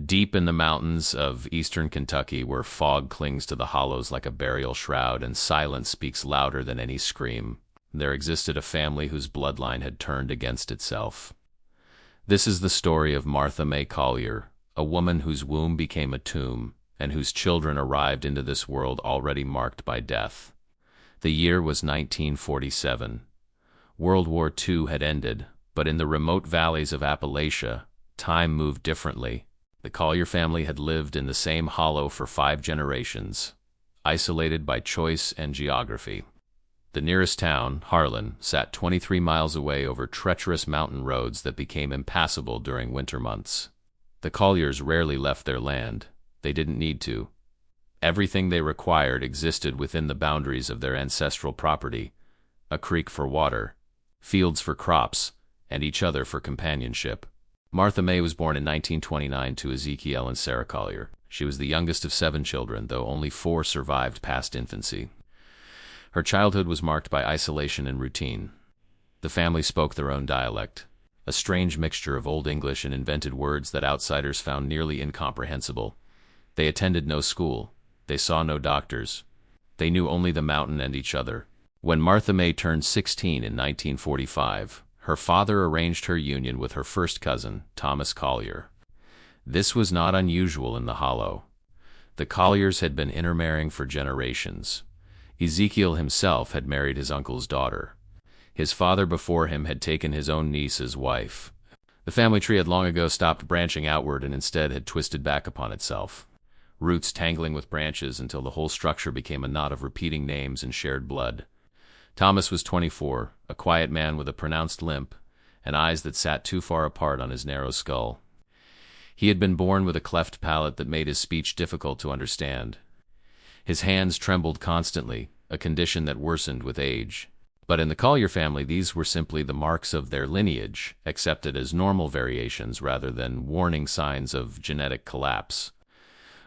Deep in the mountains of eastern Kentucky, where fog clings to the hollows like a burial shroud and silence speaks louder than any scream, there existed a family whose bloodline had turned against itself. This is the story of Martha May Collier, a woman whose womb became a tomb, and whose children arrived into this world already marked by death. The year was 1947. World War II had ended, but in the remote valleys of Appalachia, time moved differently. The Collier family had lived in the same hollow for 5 generations, isolated by choice and geography. The nearest town, Harlan, sat 23 miles away over treacherous mountain roads that became impassable during winter months. The Colliers rarely left their land. They didn't need to. Everything they required existed within the boundaries of their ancestral property: a creek for water, fields for crops, and each other for companionship. Martha May was born in 1929 to Ezekiel and Sarah Collier. She was the youngest of 7 children, though only 4 survived past infancy. Her childhood was marked by isolation and routine. The family spoke their own dialect, a strange mixture of Old English and invented words that outsiders found nearly incomprehensible. They attended no school. They saw no doctors. They knew only the mountain and each other. When Martha May turned 16 in 1945, her father arranged her union with her first cousin, Thomas Collier. This was not unusual in the Hollow. The Colliers had been intermarrying for generations. Ezekiel himself had married his uncle's daughter. His father before him had taken his own niece as wife. The family tree had long ago stopped branching outward and instead had twisted back upon itself, roots tangling with branches until the whole structure became a knot of repeating names and shared blood. Thomas was 24, a quiet man with a pronounced limp, and eyes that sat too far apart on his narrow skull. He had been born with a cleft palate that made his speech difficult to understand. His hands trembled constantly, a condition that worsened with age. But in the Collier family, these were simply the marks of their lineage, accepted as normal variations rather than warning signs of genetic collapse.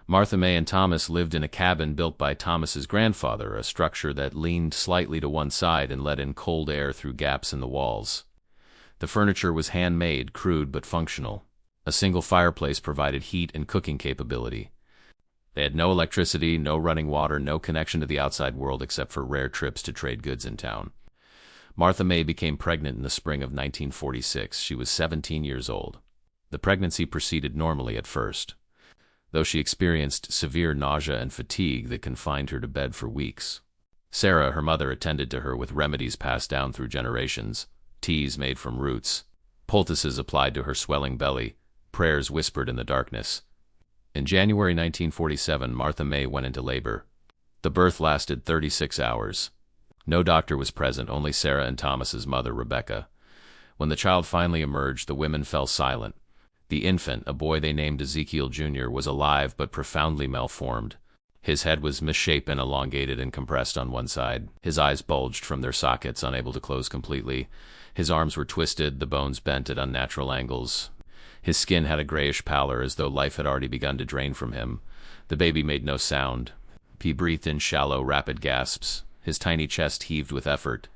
Martha May and Thomas lived in a cabin built by Thomas's grandfather, a structure that leaned slightly to one side and let in cold air through gaps in the walls. The furniture was handmade, crude but functional. A single fireplace provided heat and cooking capability. They had no electricity, no running water, no connection to the outside world except for rare trips to trade goods in town. Martha May became pregnant in the spring of 1946. She was 17 years old. The pregnancy proceeded normally at first, though she experienced severe nausea and fatigue that confined her to bed for weeks. Sarah, her mother, attended to her with remedies passed down through generations, teas made from roots, poultices applied to her swelling belly, prayers whispered in the darkness. In January 1947, Martha May went into labor. The birth lasted 36 hours. No doctor was present, only Sarah and Thomas's mother, Rebecca. When the child finally emerged, the women fell silent. The infant, a boy they named Ezekiel Jr., was alive but profoundly malformed. His head was misshapen, elongated, and compressed on one side. His eyes bulged from their sockets, unable to close completely. His arms were twisted, the bones bent at unnatural angles. His skin had a grayish pallor, as though life had already begun to drain from him. The baby made no sound. He breathed in shallow, rapid gasps. His tiny chest heaved with effort.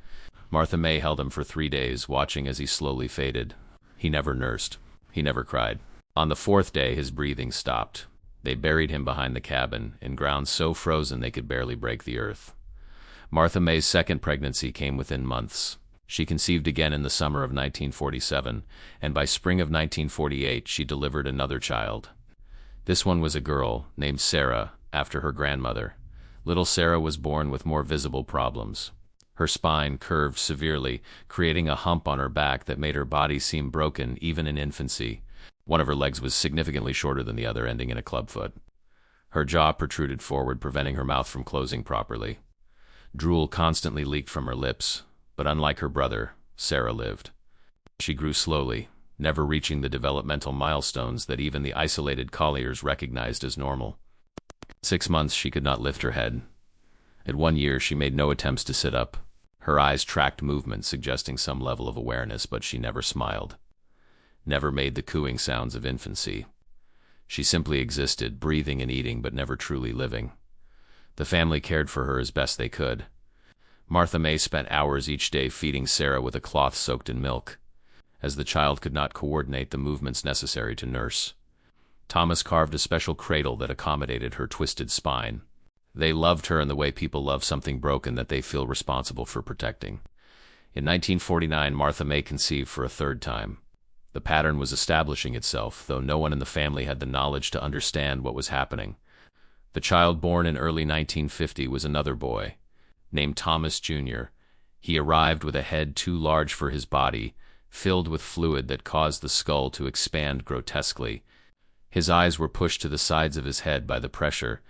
Martha May held him for 3 days, watching as he slowly faded. He never nursed. He never cried. On the 4th day, his breathing stopped. They buried him behind the cabin, in ground so frozen they could barely break the earth. Martha May's second pregnancy came within months. She conceived again in the summer of 1947, and by spring of 1948 she delivered another child. This one was a girl, named Sarah, after her grandmother. Little Sarah was born with more visible problems. Her spine curved severely, creating a hump on her back that made her body seem broken even in infancy. One of her legs was significantly shorter than the other, ending in a clubfoot. Her jaw protruded forward, preventing her mouth from closing properly. Drool constantly leaked from her lips, but unlike her brother, Sarah lived. She grew slowly, never reaching the developmental milestones that even the isolated Colliers recognized as normal. 6 months she could not lift her head. At 1 year she made no attempts to sit up. Her eyes tracked movement, suggesting some level of awareness, but she never smiled. Never made the cooing sounds of infancy. She simply existed, breathing and eating, but never truly living. The family cared for her as best they could. Martha May spent hours each day feeding Sarah with a cloth soaked in milk, as the child could not coordinate the movements necessary to nurse. Thomas carved a special cradle that accommodated her twisted spine. They loved her in the way people love something broken that they feel responsible for protecting. In 1949, Martha May conceived for a third time. The pattern was establishing itself, though no one in the family had the knowledge to understand what was happening. The child born in early 1950 was another boy, named Thomas Jr. He arrived with a head too large for his body, filled with fluid that caused the skull to expand grotesquely. His eyes were pushed to the sides of his head by the pressure.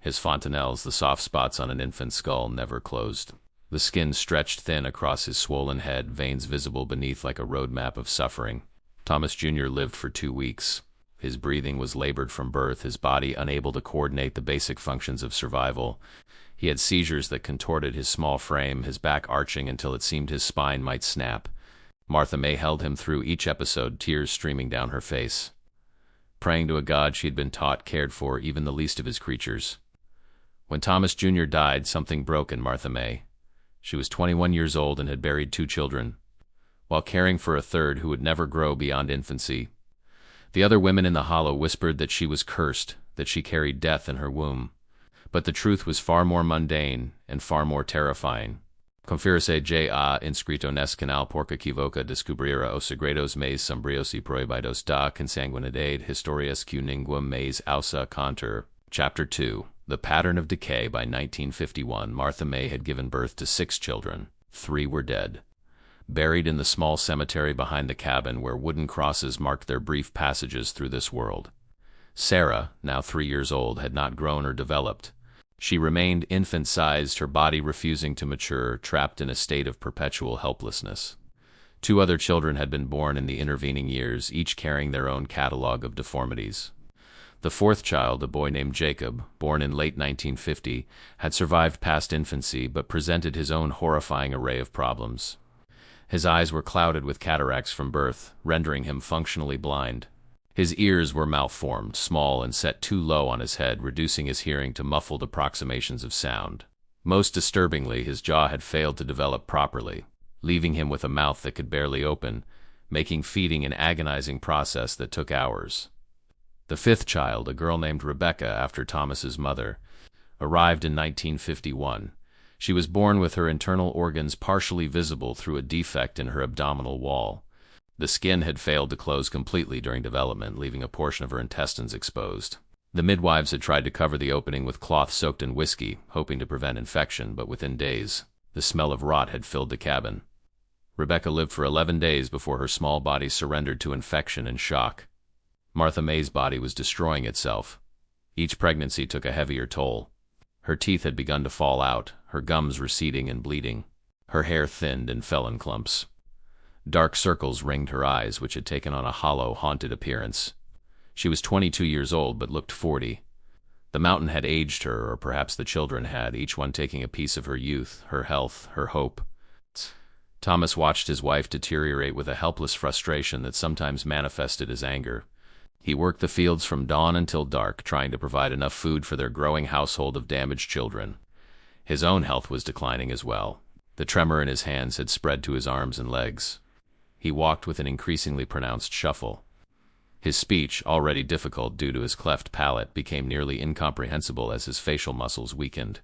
His fontanelles, the soft spots on an infant's skull, never closed. The skin stretched thin across his swollen head, veins visible beneath like a road map of suffering. Thomas Jr. lived for 2 weeks. His breathing was labored from birth, his body unable to coordinate the basic functions of survival. He had seizures that contorted his small frame, his back arching until it seemed his spine might snap. Martha May held him through each episode, tears streaming down her face, praying to a God she had been taught cared for even the least of his creatures. When Thomas Jr. died, something broke in Martha May. She was 21 years old and had buried 2 children, while caring for a third who would never grow beyond infancy. The other women in the hollow whispered that she was cursed, that she carried death in her womb. But the truth was far more mundane and far more terrifying. Confiarse já inscrito nesse canal porque equivoca descubrirá os segredos mais sombrios e proibidos da consanguinidade historias que ninguém mais ousa contar. Chapter 2. The Pattern of Decay. By 1951, Martha May had given birth to 6 children. 3 were dead, buried in the small cemetery behind the cabin where wooden crosses marked their brief passages through this world. Sarah, now 3 years old, had not grown or developed. She remained infant-sized, her body refusing to mature, trapped in a state of perpetual helplessness. 2 other children had been born in the intervening years, each carrying their own catalog of deformities. The 4th child, a boy named Jacob, born in late 1950, had survived past infancy but presented his own horrifying array of problems. His eyes were clouded with cataracts from birth, rendering him functionally blind. His ears were malformed, small, and set too low on his head, reducing his hearing to muffled approximations of sound. Most disturbingly, his jaw had failed to develop properly, leaving him with a mouth that could barely open, making feeding an agonizing process that took hours. The 5th child, a girl named Rebecca after Thomas's mother, arrived in 1951. She was born with her internal organs partially visible through a defect in her abdominal wall. The skin had failed to close completely during development, leaving a portion of her intestines exposed. The midwives had tried to cover the opening with cloth soaked in whiskey, hoping to prevent infection, but within days, the smell of rot had filled the cabin. Rebecca lived for 11 days before her small body surrendered to infection and shock. Martha May's body was destroying itself. Each pregnancy took a heavier toll. Her teeth had begun to fall out, her gums receding and bleeding. Her hair thinned and fell in clumps. Dark circles ringed her eyes, which had taken on a hollow, haunted appearance. She was 22 years old, but looked 40. The mountain had aged her, or perhaps the children had, each one taking a piece of her youth, her health, her hope. Thomas watched his wife deteriorate with a helpless frustration that sometimes manifested as anger. He worked the fields from dawn until dark, trying to provide enough food for their growing household of damaged children. His own health was declining as well. The tremor in his hands had spread to his arms and legs. He walked with an increasingly pronounced shuffle. His speech, already difficult due to his cleft palate, became nearly incomprehensible as his facial muscles weakened.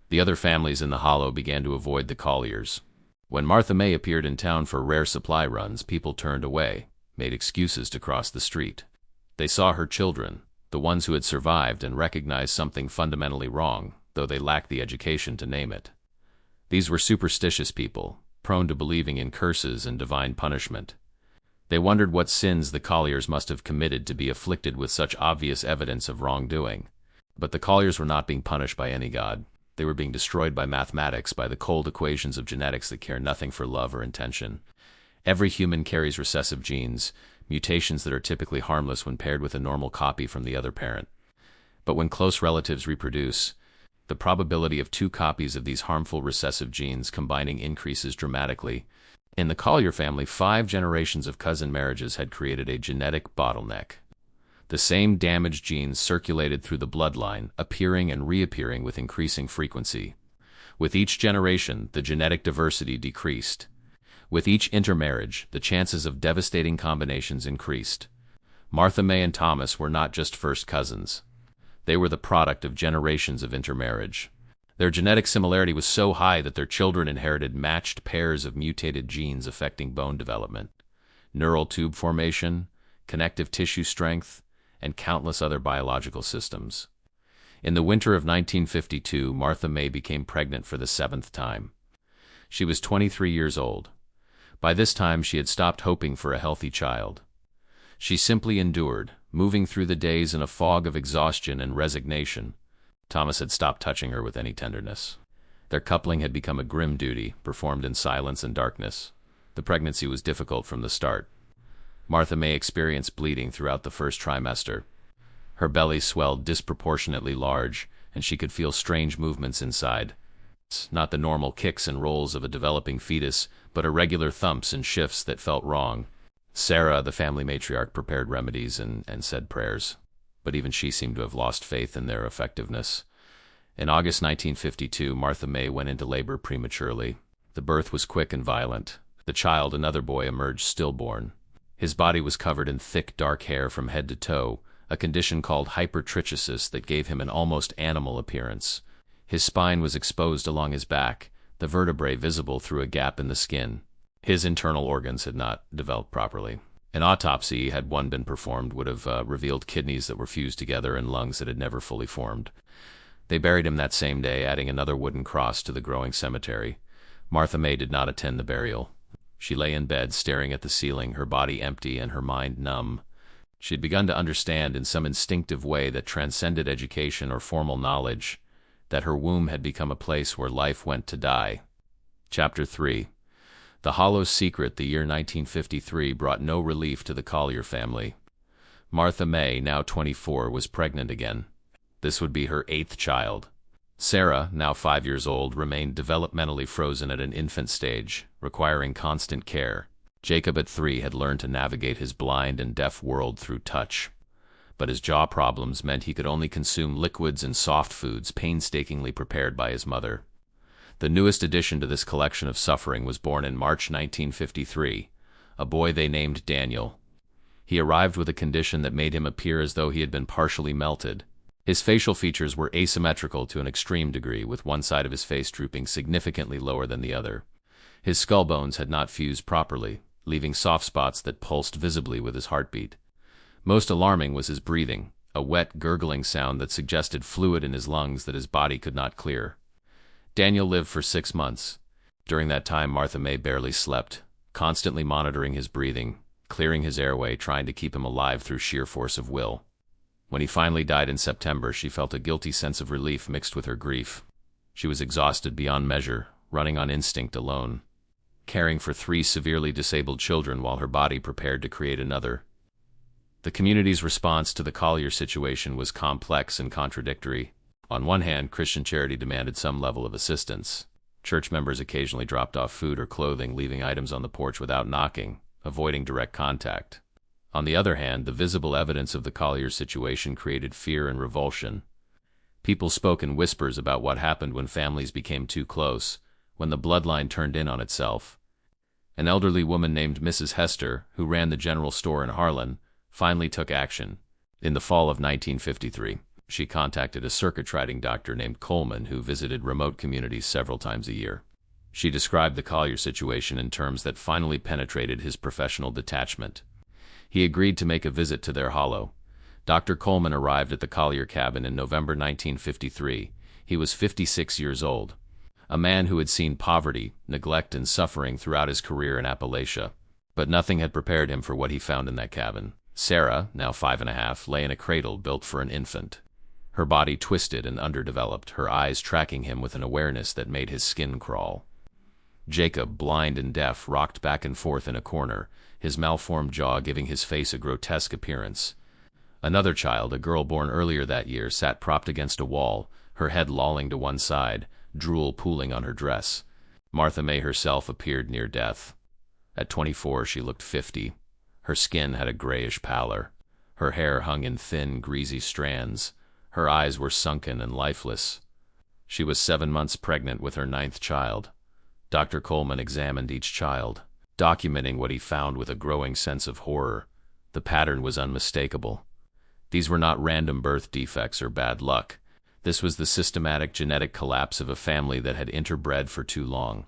The other families in the hollow began to avoid the Colliers. When Martha May appeared in town for rare supply runs, people turned away, made excuses to cross the street. They saw her children, the ones who had survived, and recognized something fundamentally wrong, though they lacked the education to name it. These were superstitious people, prone to believing in curses and divine punishment. They wondered what sins the Colliers must have committed to be afflicted with such obvious evidence of wrongdoing. But the Colliers were not being punished by any god. They were being destroyed by mathematics, by the cold equations of genetics that care nothing for love or intention. Every human carries recessive genes, mutations that are typically harmless when paired with a normal copy from the other parent. But when close relatives reproduce, the probability of 2 copies of these harmful recessive genes combining increases dramatically. In the Collier family, 5 generations of cousin marriages had created a genetic bottleneck. The same damaged genes circulated through the bloodline, appearing and reappearing with increasing frequency. With each generation, the genetic diversity decreased. With each intermarriage, the chances of devastating combinations increased. Martha May and Thomas were not just first cousins. They were the product of generations of intermarriage. Their genetic similarity was so high that their children inherited matched pairs of mutated genes affecting bone development, neural tube formation, connective tissue strength, and countless other biological systems. In the winter of 1952, Martha May became pregnant for the 7th time. She was 23 years old. By this time, she had stopped hoping for a healthy child. She simply endured, moving through the days in a fog of exhaustion and resignation. Thomas had stopped touching her with any tenderness. Their coupling had become a grim duty, performed in silence and darkness. The pregnancy was difficult from the start. Martha May experienced bleeding throughout the first trimester. Her belly swelled disproportionately large, and she could feel strange movements inside. Not the normal kicks and rolls of a developing fetus, but irregular thumps and shifts that felt wrong. Sarah, the family matriarch, prepared remedies and said prayers, but even she seemed to have lost faith in their effectiveness. In August 1952, Martha May went into labor prematurely. The birth was quick and violent. The child, another boy, emerged stillborn. His body was covered in thick, dark hair from head to toe, a condition called hypertrichosis that gave him an almost animal appearance. His spine was exposed along his back, the vertebrae visible through a gap in the skin. His internal organs had not developed properly. An autopsy, had one been performed, would have revealed kidneys that were fused together and lungs that had never fully formed. They buried him that same day, adding another wooden cross to the growing cemetery. Martha May did not attend the burial. She lay in bed, staring at the ceiling, her body empty and her mind numb. She had begun to understand in some instinctive way that transcended education or formal knowledge, that her womb had become a place where life went to die. Chapter 3. The Hollow's secret, the year 1953, brought no relief to the Collier family. Martha May, now 24, was pregnant again. This would be her 8th child. Sarah, now 5 years old, remained developmentally frozen at an infant stage, requiring constant care. Jacob at 3 had learned to navigate his blind and deaf world through touch, but his jaw problems meant he could only consume liquids and soft foods painstakingly prepared by his mother. The newest addition to this collection of suffering was born in March 1953, a boy they named Daniel. He arrived with a condition that made him appear as though he had been partially melted. His facial features were asymmetrical to an extreme degree, with one side of his face drooping significantly lower than the other. His skull bones had not fused properly, leaving soft spots that pulsed visibly with his heartbeat. Most alarming was his breathing, a wet, gurgling sound that suggested fluid in his lungs that his body could not clear. Daniel lived for 6 months. During that time, Martha May barely slept, constantly monitoring his breathing, clearing his airway, trying to keep him alive through sheer force of will. When he finally died in September, she felt a guilty sense of relief mixed with her grief. She was exhausted beyond measure, running on instinct alone, caring for 3 severely disabled children while her body prepared to create another. The community's response to the Collier situation was complex and contradictory. On one hand, Christian charity demanded some level of assistance. Church members occasionally dropped off food or clothing, leaving items on the porch without knocking, avoiding direct contact. On the other hand, the visible evidence of the Collier situation created fear and revulsion. People spoke in whispers about what happened when families became too close, when the bloodline turned in on itself. An elderly woman named Mrs. Hester, who ran the general store in Harlan, finally took action. In the fall of 1953, she contacted a circuit-riding doctor named Coleman who visited remote communities several times a year. She described the Collier situation in terms that finally penetrated his professional detachment. He agreed to make a visit to their hollow. Dr. Coleman arrived at the Collier cabin in November 1953. He was 56 years old, a man who had seen poverty, neglect, and suffering throughout his career in Appalachia. But nothing had prepared him for what he found in that cabin. Sarah, now 5.5, lay in a cradle built for an infant. Her body twisted and underdeveloped, her eyes tracking him with an awareness that made his skin crawl. Jacob, blind and deaf, rocked back and forth in a corner, his malformed jaw giving his face a grotesque appearance. Another child, a girl born earlier that year, sat propped against a wall, her head lolling to one side, drool pooling on her dress. Martha May herself appeared near death. At 24, she looked 50. Her skin had a grayish pallor. Her hair hung in thin, greasy strands. Her eyes were sunken and lifeless. She was 7 months pregnant with her 9th child. Dr. Coleman examined each child, documenting what he found with a growing sense of horror. The pattern was unmistakable. These were not random birth defects or bad luck. This was the systematic genetic collapse of a family that had interbred for too long.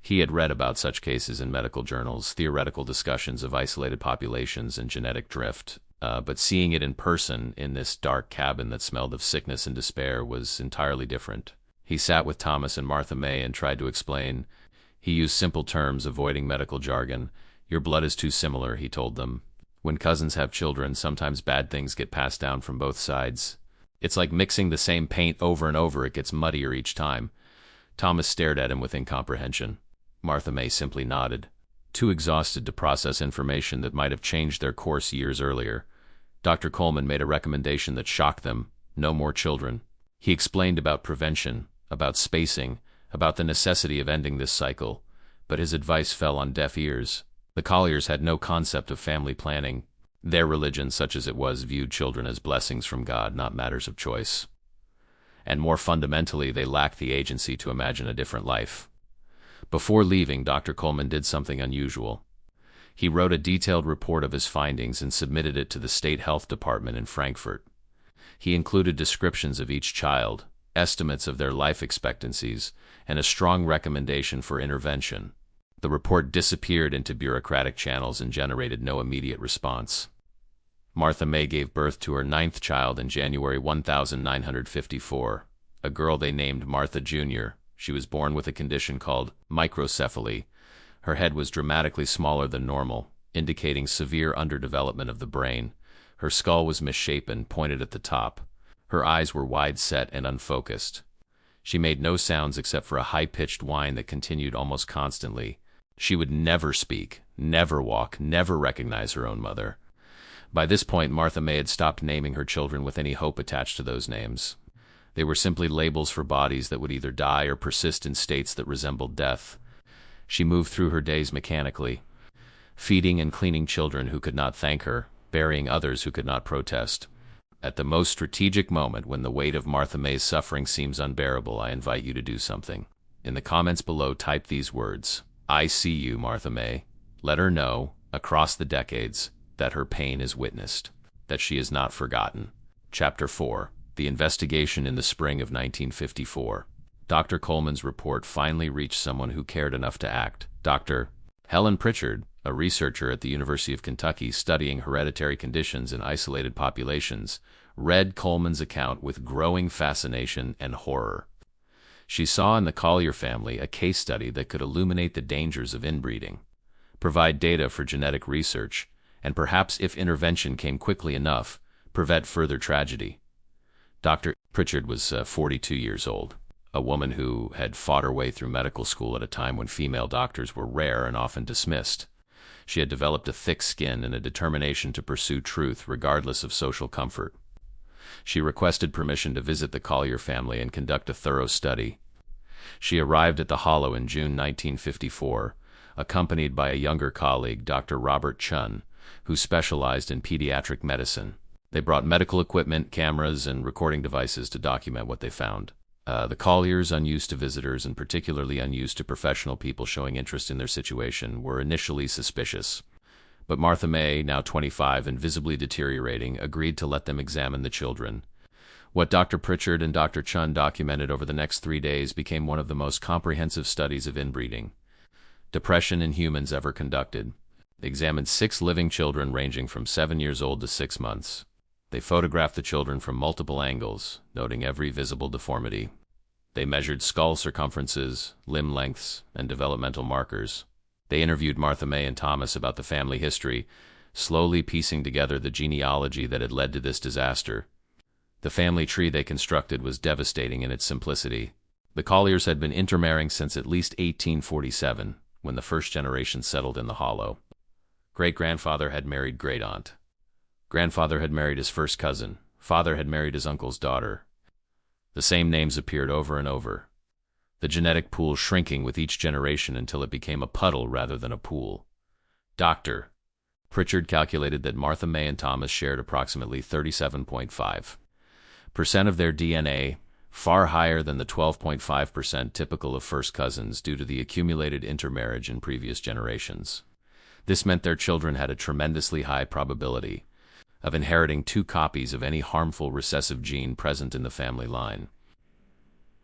He had read about such cases in medical journals, theoretical discussions of isolated populations and genetic drift, but seeing it in person in this dark cabin that smelled of sickness and despair was entirely different. He sat with Thomas and Martha May and tried to explain. He used simple terms, avoiding medical jargon. "Your blood is too similar," he told them. "When cousins have children, sometimes bad things get passed down from both sides. It's like mixing the same paint over and over, it gets muddier each time." Thomas stared at him with incomprehension. Martha May simply nodded, too exhausted to process information that might have changed their course years earlier. Dr. Coleman made a recommendation that shocked them: no more children. He explained about prevention, about spacing, about the necessity of ending this cycle, but his advice fell on deaf ears. The Colliers had no concept of family planning. Their religion, such as it was, viewed children as blessings from God, not matters of choice. And more fundamentally, they lacked the agency to imagine a different life. Before leaving, Dr. Coleman did something unusual. He wrote a detailed report of his findings and submitted it to the State Health Department in Frankfurt. He included descriptions of each child, estimates of their life expectancies, and a strong recommendation for intervention. The report disappeared into bureaucratic channels and generated no immediate response. Martha May gave birth to her 9th child in January 1954, a girl they named Martha Jr. She was born with a condition called microcephaly. Her head was dramatically smaller than normal, indicating severe underdevelopment of the brain. Her skull was misshapen, pointed at the top. Her eyes were wide-set and unfocused. She made no sounds except for a high-pitched whine that continued almost constantly. She would never speak, never walk, never recognize her own mother. By this point, Martha May had stopped naming her children with any hope attached to those names. They were simply labels for bodies that would either die or persist in states that resembled death. She moved through her days mechanically, feeding and cleaning children who could not thank her, burying others who could not protest. At the most strategic moment, when the weight of Martha May's suffering seems unbearable, I invite you to do something. In the comments below, type these words: "I see you, Martha May." Let her know, across the decades, that her pain is witnessed, that she is not forgotten. Chapter 4. The investigation in the spring of 1954. Dr. Coleman's report finally reached someone who cared enough to act. Dr. Helen Pritchard, a researcher at the University of Kentucky studying hereditary conditions in isolated populations, read Coleman's account with growing fascination and horror. She saw in the Collier family a case study that could illuminate the dangers of inbreeding, provide data for genetic research, and perhaps, if intervention came quickly enough, prevent further tragedy. Dr. Pritchard was 42 years old, a woman who had fought her way through medical school at a time when female doctors were rare and often dismissed. She had developed a thick skin and a determination to pursue truth regardless of social comfort. She requested permission to visit the Collier family and conduct a thorough study. She arrived at the Hollow in June 1954, accompanied by a younger colleague, Dr. Robert Chun, who specialized in pediatric medicine. They brought medical equipment, cameras, and recording devices to document what they found. The Colliers, unused to visitors and particularly unused to professional people showing interest in their situation, were initially suspicious. But Martha May, now 25 and visibly deteriorating, agreed to let them examine the children. What Dr. Pritchard and Dr. Chun documented over the next 3 days became one of the most comprehensive studies of inbreeding, depression in humans ever conducted. They examined 6 living children ranging from 7 years old to 6 months. They photographed the children from multiple angles, noting every visible deformity. They measured skull circumferences, limb lengths, and developmental markers. They interviewed Martha May and Thomas about the family history, slowly piecing together the genealogy that had led to this disaster. The family tree they constructed was devastating in its simplicity. The Colliers had been intermarrying since at least 1847, when the first generation settled in the Hollow. Great-grandfather had married great-aunt. Grandfather had married his first cousin. Father had married his uncle's daughter. The same names appeared over and over, the genetic pool shrinking with each generation until it became a puddle rather than a pool. Dr. Pritchard calculated that Martha May and Thomas shared approximately 37.5% of their DNA, far higher than the 12.5% typical of first cousins due to the accumulated intermarriage in previous generations. This meant their children had a tremendously high probability of inheriting 2 copies of any harmful recessive gene present in the family line.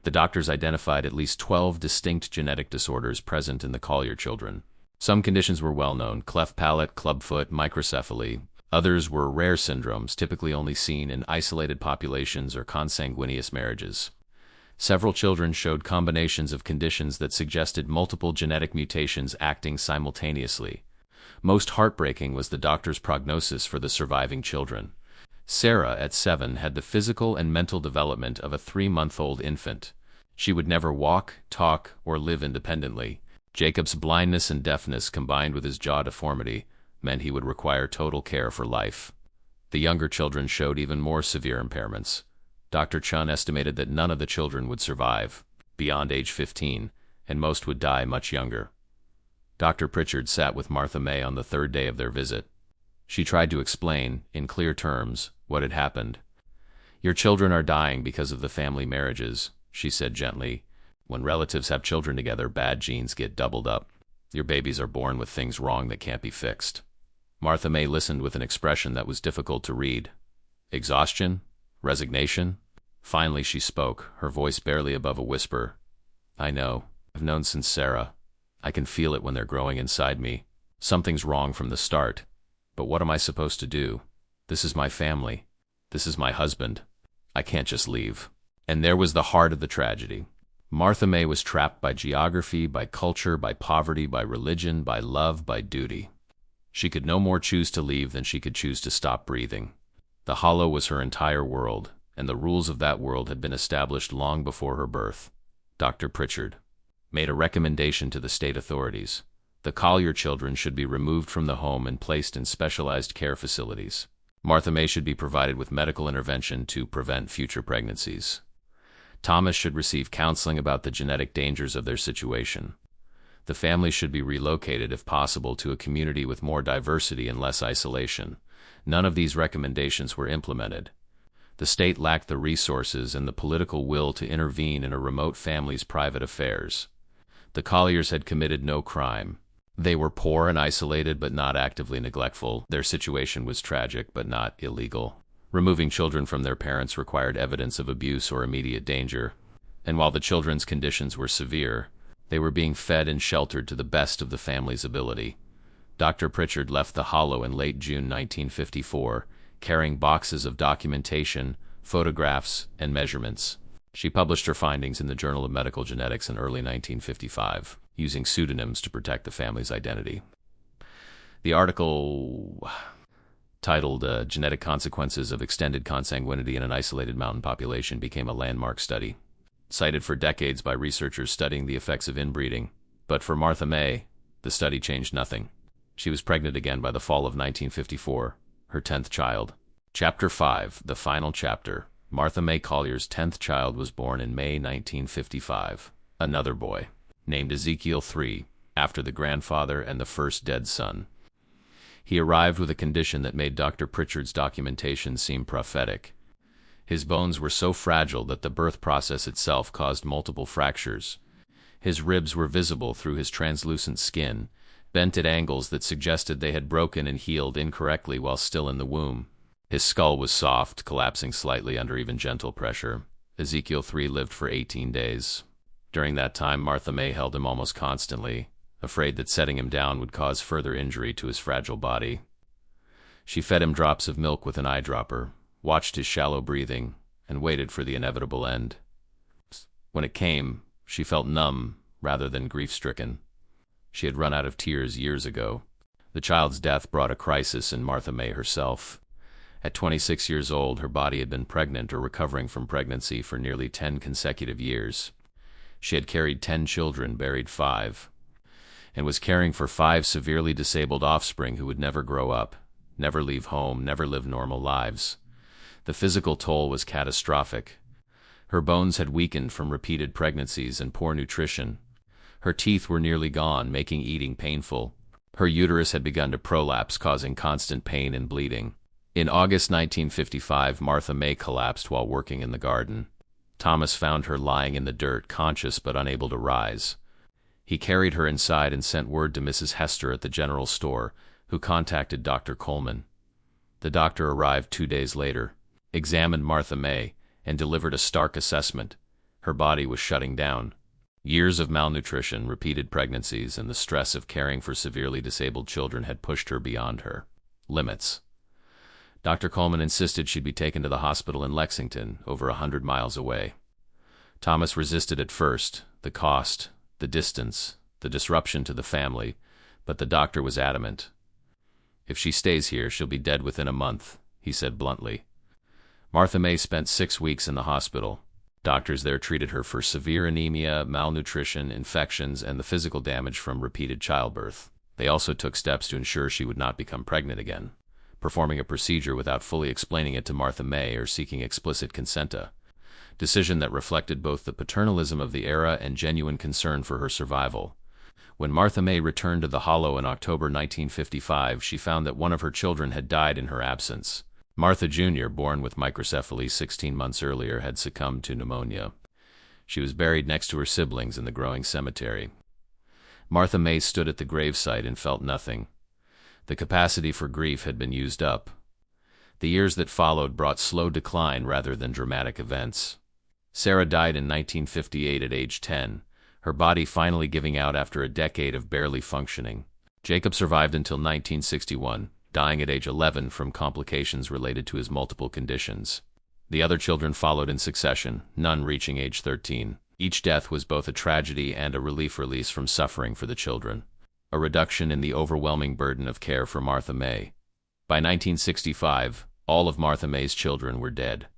The doctors identified at least 12 distinct genetic disorders present in the Collier children. Some conditions were well known: cleft palate, clubfoot, microcephaly. Others were rare syndromes, typically only seen in isolated populations or consanguineous marriages. Several children showed combinations of conditions that suggested multiple genetic mutations acting simultaneously. Most heartbreaking was the doctor's prognosis for the surviving children. Sarah, at 7, had the physical and mental development of a 3-month-old infant. She would never walk, talk, or live independently. Jacob's blindness and deafness, combined with his jaw deformity, meant he would require total care for life. The younger children showed even more severe impairments. Dr. Chun estimated that none of the children would survive beyond age 15, and most would die much younger. Dr. Pritchard sat with Martha May on the 3rd day of their visit. She tried to explain, in clear terms, what had happened. "Your children are dying because of the family marriages," she said gently. "When relatives have children together, bad genes get doubled up. Your babies are born with things wrong that can't be fixed." Martha May listened with an expression that was difficult to read. Exhaustion? Resignation? Finally she spoke, her voice barely above a whisper. "I know. I've known since Sarah. I can feel it when they're growing inside me. Something's wrong from the start. But what am I supposed to do? This is my family. This is my husband. I can't just leave." And there was the heart of the tragedy. Martha May was trapped by geography, by culture, by poverty, by religion, by love, by duty. She could no more choose to leave than she could choose to stop breathing. The hollow was her entire world, and the rules of that world had been established long before her birth. Dr. Pritchard made a recommendation to the state authorities. The Collier children should be removed from the home and placed in specialized care facilities. Martha May should be provided with medical intervention to prevent future pregnancies. Thomas should receive counseling about the genetic dangers of their situation. The family should be relocated, if possible, to a community with more diversity and less isolation. None of these recommendations were implemented. The state lacked the resources and the political will to intervene in a remote family's private affairs. The Colliers had committed no crime. They were poor and isolated, but not actively neglectful. Their situation was tragic, but not illegal. Removing children from their parents required evidence of abuse or immediate danger. And while the children's conditions were severe, they were being fed and sheltered to the best of the family's ability. Dr. Pritchard left the Hollow in late June 1954, carrying boxes of documentation, photographs, and measurements. She published her findings in the Journal of Medical Genetics in early 1955, using pseudonyms to protect the family's identity. The article, titled Genetic Consequences of Extended Consanguinity in an Isolated Mountain Population, became a landmark study, cited for decades by researchers studying the effects of inbreeding. But for Martha May, the study changed nothing. She was pregnant again by the fall of 1954, her 10th child. Chapter 5, the final chapter. Martha May Collier's 10th child was born in May 1955. Another boy, named Ezekiel III, after the grandfather and the first dead son. He arrived with a condition that made Dr. Pritchard's documentation seem prophetic. His bones were so fragile that the birth process itself caused multiple fractures. His ribs were visible through his translucent skin, bent at angles that suggested they had broken and healed incorrectly while still in the womb. His skull was soft, collapsing slightly under even gentle pressure. Ezekiel III lived for 18 days. During that time, Martha May held him almost constantly, afraid that setting him down would cause further injury to his fragile body. She fed him drops of milk with an eyedropper, watched his shallow breathing, and waited for the inevitable end. When it came, she felt numb rather than grief-stricken. She had run out of tears years ago. The child's death brought a crisis in Martha May herself. At 26 years old, her body had been pregnant or recovering from pregnancy for nearly 10 consecutive years. She had carried 10 children, buried 5, and was caring for 5 severely disabled offspring who would never grow up, never leave home, never live normal lives. The physical toll was catastrophic. Her bones had weakened from repeated pregnancies and poor nutrition. Her teeth were nearly gone, making eating painful. Her uterus had begun to prolapse, causing constant pain and bleeding. In August 1955, Martha May collapsed while working in the garden. Thomas found her lying in the dirt, conscious but unable to rise. He carried her inside and sent word to Mrs. Hester at the general store, who contacted Dr. Coleman. The doctor arrived 2 days later, examined Martha May, and delivered a stark assessment. Her body was shutting down. Years of malnutrition, repeated pregnancies, and the stress of caring for severely disabled children had pushed her beyond her limits. Dr. Coleman insisted she'd be taken to the hospital in Lexington, over 100 miles away. Thomas resisted at first, the cost, the distance, the disruption to the family, but the doctor was adamant. "If she stays here, she'll be dead within a month," he said bluntly. Martha May spent 6 weeks in the hospital. Doctors there treated her for severe anemia, malnutrition, infections, and the physical damage from repeated childbirth. They also took steps to ensure she would not become pregnant again, performing a procedure without fully explaining it to Martha May or seeking explicit consent. A decision that reflected both the paternalism of the era and genuine concern for her survival. When Martha May returned to the Hollow in October 1955, she found that one of her children had died in her absence. Martha Jr., born with microcephaly 16 months earlier, had succumbed to pneumonia. She was buried next to her siblings in the growing cemetery. Martha May stood at the gravesite and felt nothing. The capacity for grief had been used up. The years that followed brought slow decline rather than dramatic events. Sarah died in 1958 at age 10, her body finally giving out after a decade of barely functioning. Jacob survived until 1961, dying at age 11 from complications related to his multiple conditions. The other children followed in succession, none reaching age 13. Each death was both a tragedy and a release from suffering for the children, a reduction in the overwhelming burden of care for Martha May. By 1965, all of Martha May's children were dead.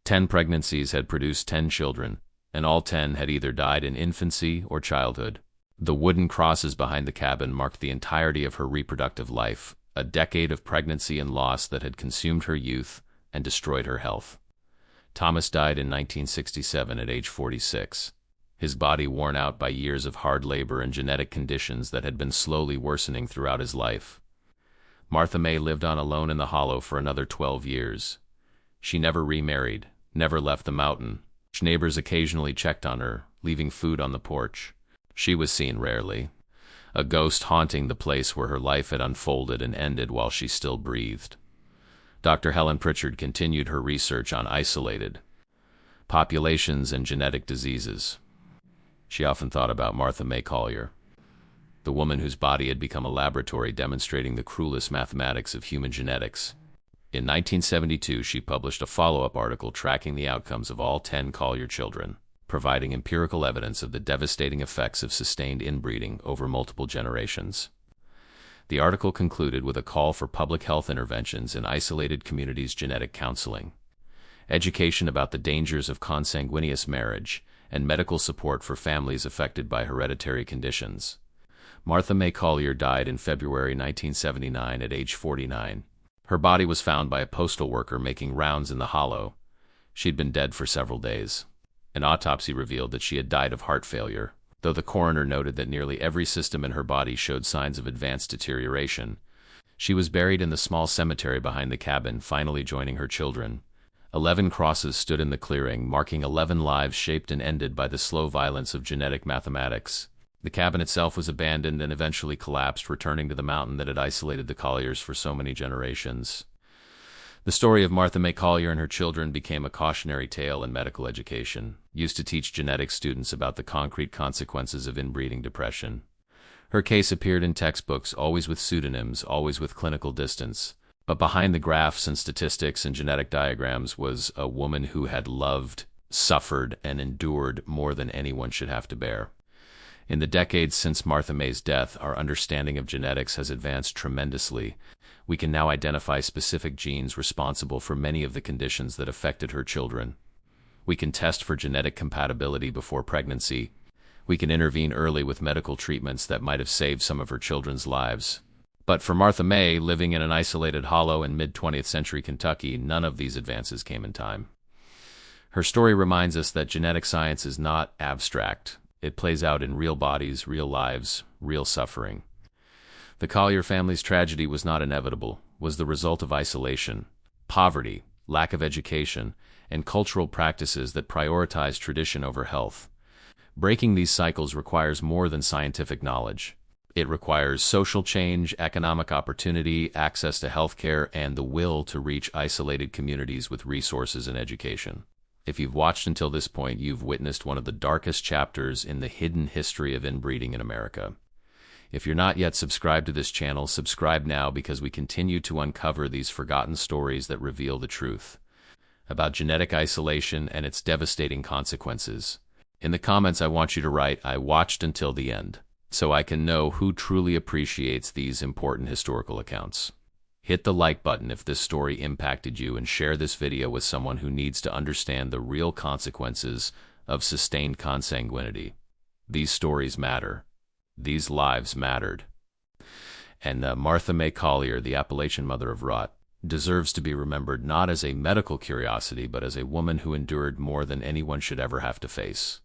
10 pregnancies had produced 10 children, and all 10 had either died in infancy or childhood. The wooden crosses behind the cabin marked the entirety of her reproductive life, a decade of pregnancy and loss that had consumed her youth and destroyed her health. Thomas died in 1967 at age 46, his body worn out by years of hard labor and genetic conditions that had been slowly worsening throughout his life. Martha May lived on alone in the Hollow for another 12 years. She never remarried, never left the mountain. Neighbors occasionally checked on her, leaving food on the porch. She was seen rarely, a ghost haunting the place where her life had unfolded and ended while she still breathed. Dr. Helen Pritchard continued her research on isolated populations and genetic diseases. She often thought about Martha May Collier, the woman whose body had become a laboratory demonstrating the cruelest mathematics of human genetics. In 1972, she published a follow-up article tracking the outcomes of all 10 Collier children, providing empirical evidence of the devastating effects of sustained inbreeding over multiple generations. The article concluded with a call for public health interventions in isolated communities' genetic counseling, education about the dangers of consanguineous marriage, and medical support for families affected by hereditary conditions. Martha May Collier died in February 1979 at age 49. Her body was found by a postal worker making rounds in the Hollow. She'd been dead for several days. An autopsy revealed that she had died of heart failure, though the coroner noted that nearly every system in her body showed signs of advanced deterioration. She was buried in the small cemetery behind the cabin, finally joining her children. 11 crosses stood in the clearing, marking 11 lives shaped and ended by the slow violence of genetic mathematics. The cabin itself was abandoned and eventually collapsed, returning to the mountain that had isolated the Colliers for so many generations. The story of Martha May Collier and her children became a cautionary tale in medical education, used to teach genetics students about the concrete consequences of inbreeding depression. Her case appeared in textbooks, always with pseudonyms, always with clinical distance. But behind the graphs and statistics and genetic diagrams was a woman who had loved, suffered, and endured more than anyone should have to bear. In the decades since Martha May's death, our understanding of genetics has advanced tremendously. We can now identify specific genes responsible for many of the conditions that affected her children. We can test for genetic compatibility before pregnancy. We can intervene early with medical treatments that might have saved some of her children's lives. But for Martha May, living in an isolated hollow in mid-20th century Kentucky, none of these advances came in time. Her story reminds us that genetic science is not abstract. It plays out in real bodies, real lives, real suffering. The Collier family's tragedy was not inevitable, was the result of isolation, poverty, lack of education, and cultural practices that prioritized tradition over health. Breaking these cycles requires more than scientific knowledge. It requires social change, economic opportunity, access to healthcare, and the will to reach isolated communities with resources and education. If you've watched until this point, you've witnessed one of the darkest chapters in the hidden history of inbreeding in America. If you're not yet subscribed to this channel, subscribe now because we continue to uncover these forgotten stories that reveal the truth about genetic isolation and its devastating consequences. In the comments, I want you to write, "I watched until the end," so I can know who truly appreciates these important historical accounts. Hit the like button if this story impacted you, and share this video with someone who needs to understand the real consequences of sustained consanguinity. These stories matter. These lives mattered. And Martha May Collier, the Appalachian mother of Rot, deserves to be remembered not as a medical curiosity, but as a woman who endured more than anyone should ever have to face.